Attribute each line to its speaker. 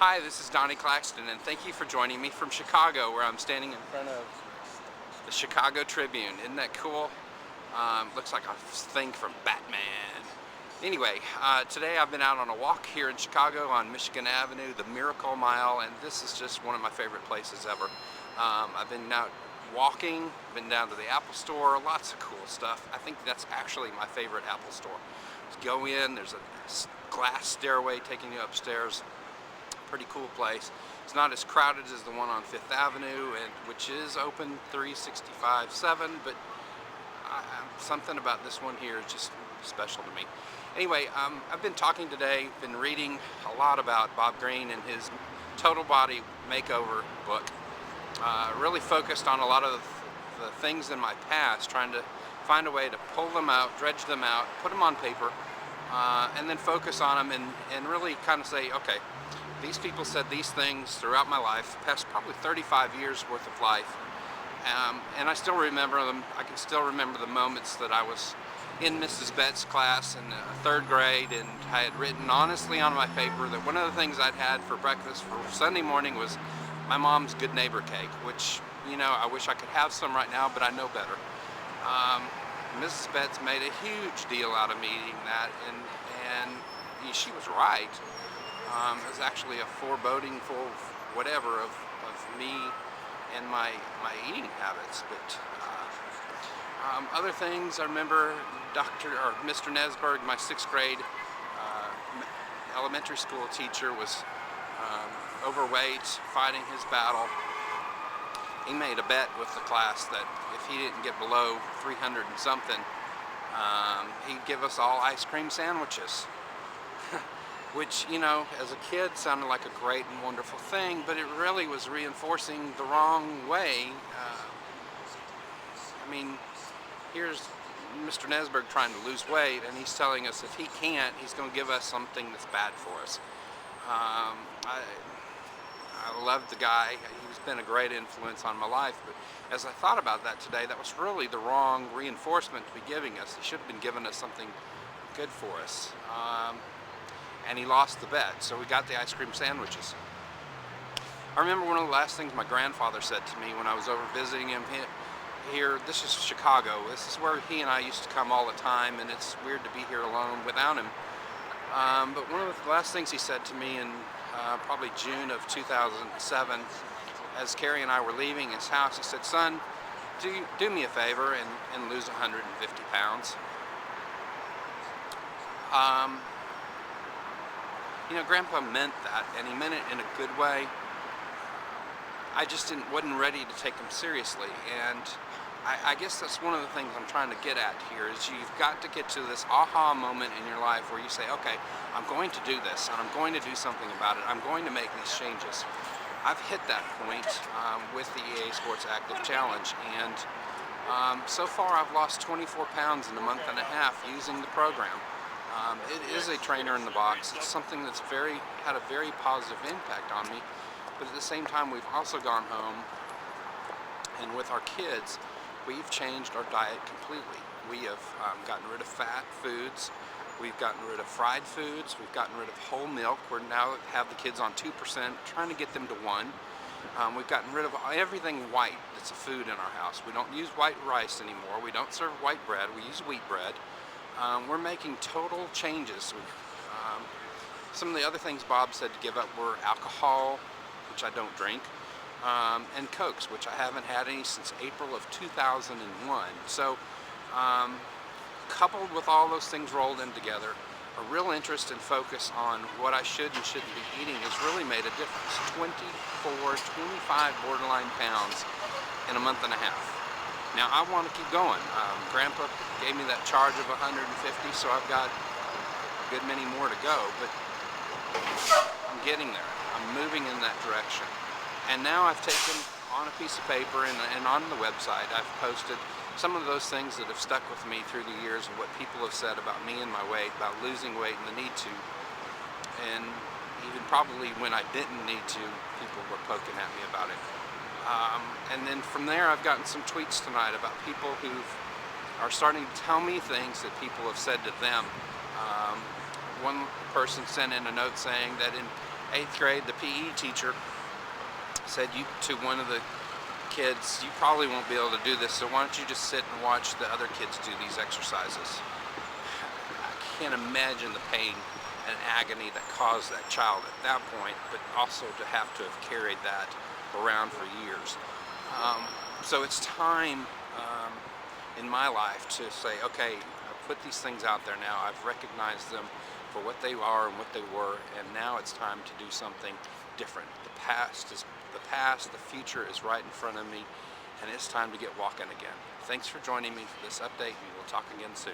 Speaker 1: Hi, this is Donny Claxton, and thank you for joining me from Chicago, where I'm standing in front of the Chicago Tribune. Isn't that cool? Looks like a thing from Batman. Anyway, today I've been out on a walk here in Chicago on Michigan Avenue, the Miracle Mile, and this is just one of my favorite places ever. I've been out walking, been down to the Apple Store, lots of cool stuff. I think that's actually my favorite Apple Store. Just go in, there's a glass stairway taking you upstairs. Pretty cool place. It's not as crowded as the one on Fifth Avenue, and which is open 365/7, but something about this one here is just special to me. Anyway, I've been talking today, been reading a lot about Bob Greene and his Total Body Makeover book. Really focused on a lot of the things in my past, trying to find a way to pull them out, dredge them out, put them on paper, and then focus on them and really kind of say, okay, these people said these things throughout my life, past probably 35 years worth of life, and I still remember them. I can still remember the moments that I was in Mrs. Bett's class in third grade, and I had written honestly on my paper that one of the things I'd had for breakfast for Sunday morning was my mom's Good Neighbor cake, which, you know, I wish I could have some right now, but I know better. Mrs. Betts made a huge deal out of me eating that, and she was right. It was actually a foreboding for whatever of me and my eating habits. But other things, I remember Mr. Nesberg, my sixth grade elementary school teacher, was overweight, fighting his battle. He made a bet with the class that if he didn't get below 300 and something, he'd give us all ice cream sandwiches. Which, you know, as a kid sounded like a great and wonderful thing, but it really was reinforcing the wrong way. I mean, here's Mr. Nesberg trying to lose weight, and he's telling us if he can't, he's going to give us something that's bad for us. I loved the guy. He's been a great influence on my life, but as I thought about that today, that was really the wrong reinforcement to be giving us. He should have been giving us something good for us. And he lost the bet, so we got the ice cream sandwiches. I remember one of the last things my grandfather said to me when I was over visiting him here. This is Chicago. This is where he and I used to come all the time, and it's weird to be here alone without him. But one of the last things he said to me in probably June of 2007, as Carrie and I were leaving his house, he said, "Son, do me a favor and lose 150 pounds." You know, Grandpa meant that, and he meant it in a good way. I just wasn't ready to take him seriously, and I guess that's one of the things I'm trying to get at here, is you've got to get to this aha moment in your life where you say, okay, I'm going to do this, and I'm going to do something about it. I'm going to make these changes. I've hit that point with the EA Sports Active Challenge, and so far I've lost 24 pounds in a month and a half using the program. It is a trainer in the box. It's something that's had a very positive impact on me, but at the same time we've also gone home, and with our kids we've changed our diet completely. We have gotten rid of fat foods, we've gotten rid of fried foods, we've gotten rid of whole milk. We're now have the kids on 2%, trying to get them to 1%. We've gotten rid of everything white that's a food in our house. We don't use white rice anymore. We don't serve white bread. We use wheat bread. We're making total changes. Some of the other things Bob said to give up were alcohol, which I don't drink, and Cokes, which I haven't had any since April of 2001. So, coupled with all those things rolled in together, a real interest and focus on what I should and shouldn't be eating has really made a difference. 25 borderline pounds in a month and a half. Now I want to keep going. Grandpa gave me that charge of 150, so I've got a good many more to go, but I'm getting there. I'm moving in that direction. And now I've taken on a piece of paper and on the website, I've posted some of those things that have stuck with me through the years of what people have said about me and my weight, about losing weight and the need to. And even probably when I didn't need to, people were poking at me about it. And then from there I've gotten some tweets tonight about people who are starting to tell me things that people have said to them. One person sent in a note saying that 8th grade, the PE teacher said to one of the kids, you probably won't be able to do this, so why don't you just sit and watch the other kids do these exercises. I can't imagine the pain and agony that caused that child at that point, but also to have carried that around for years. So it's time in my life to say, okay, I've put these things out there now, I've recognized them for what they are and what they were, and now it's time to do something different. The past is the past, the future is right in front of me, and it's time to get walking again. Thanks for joining me for this update, and we'll talk again soon.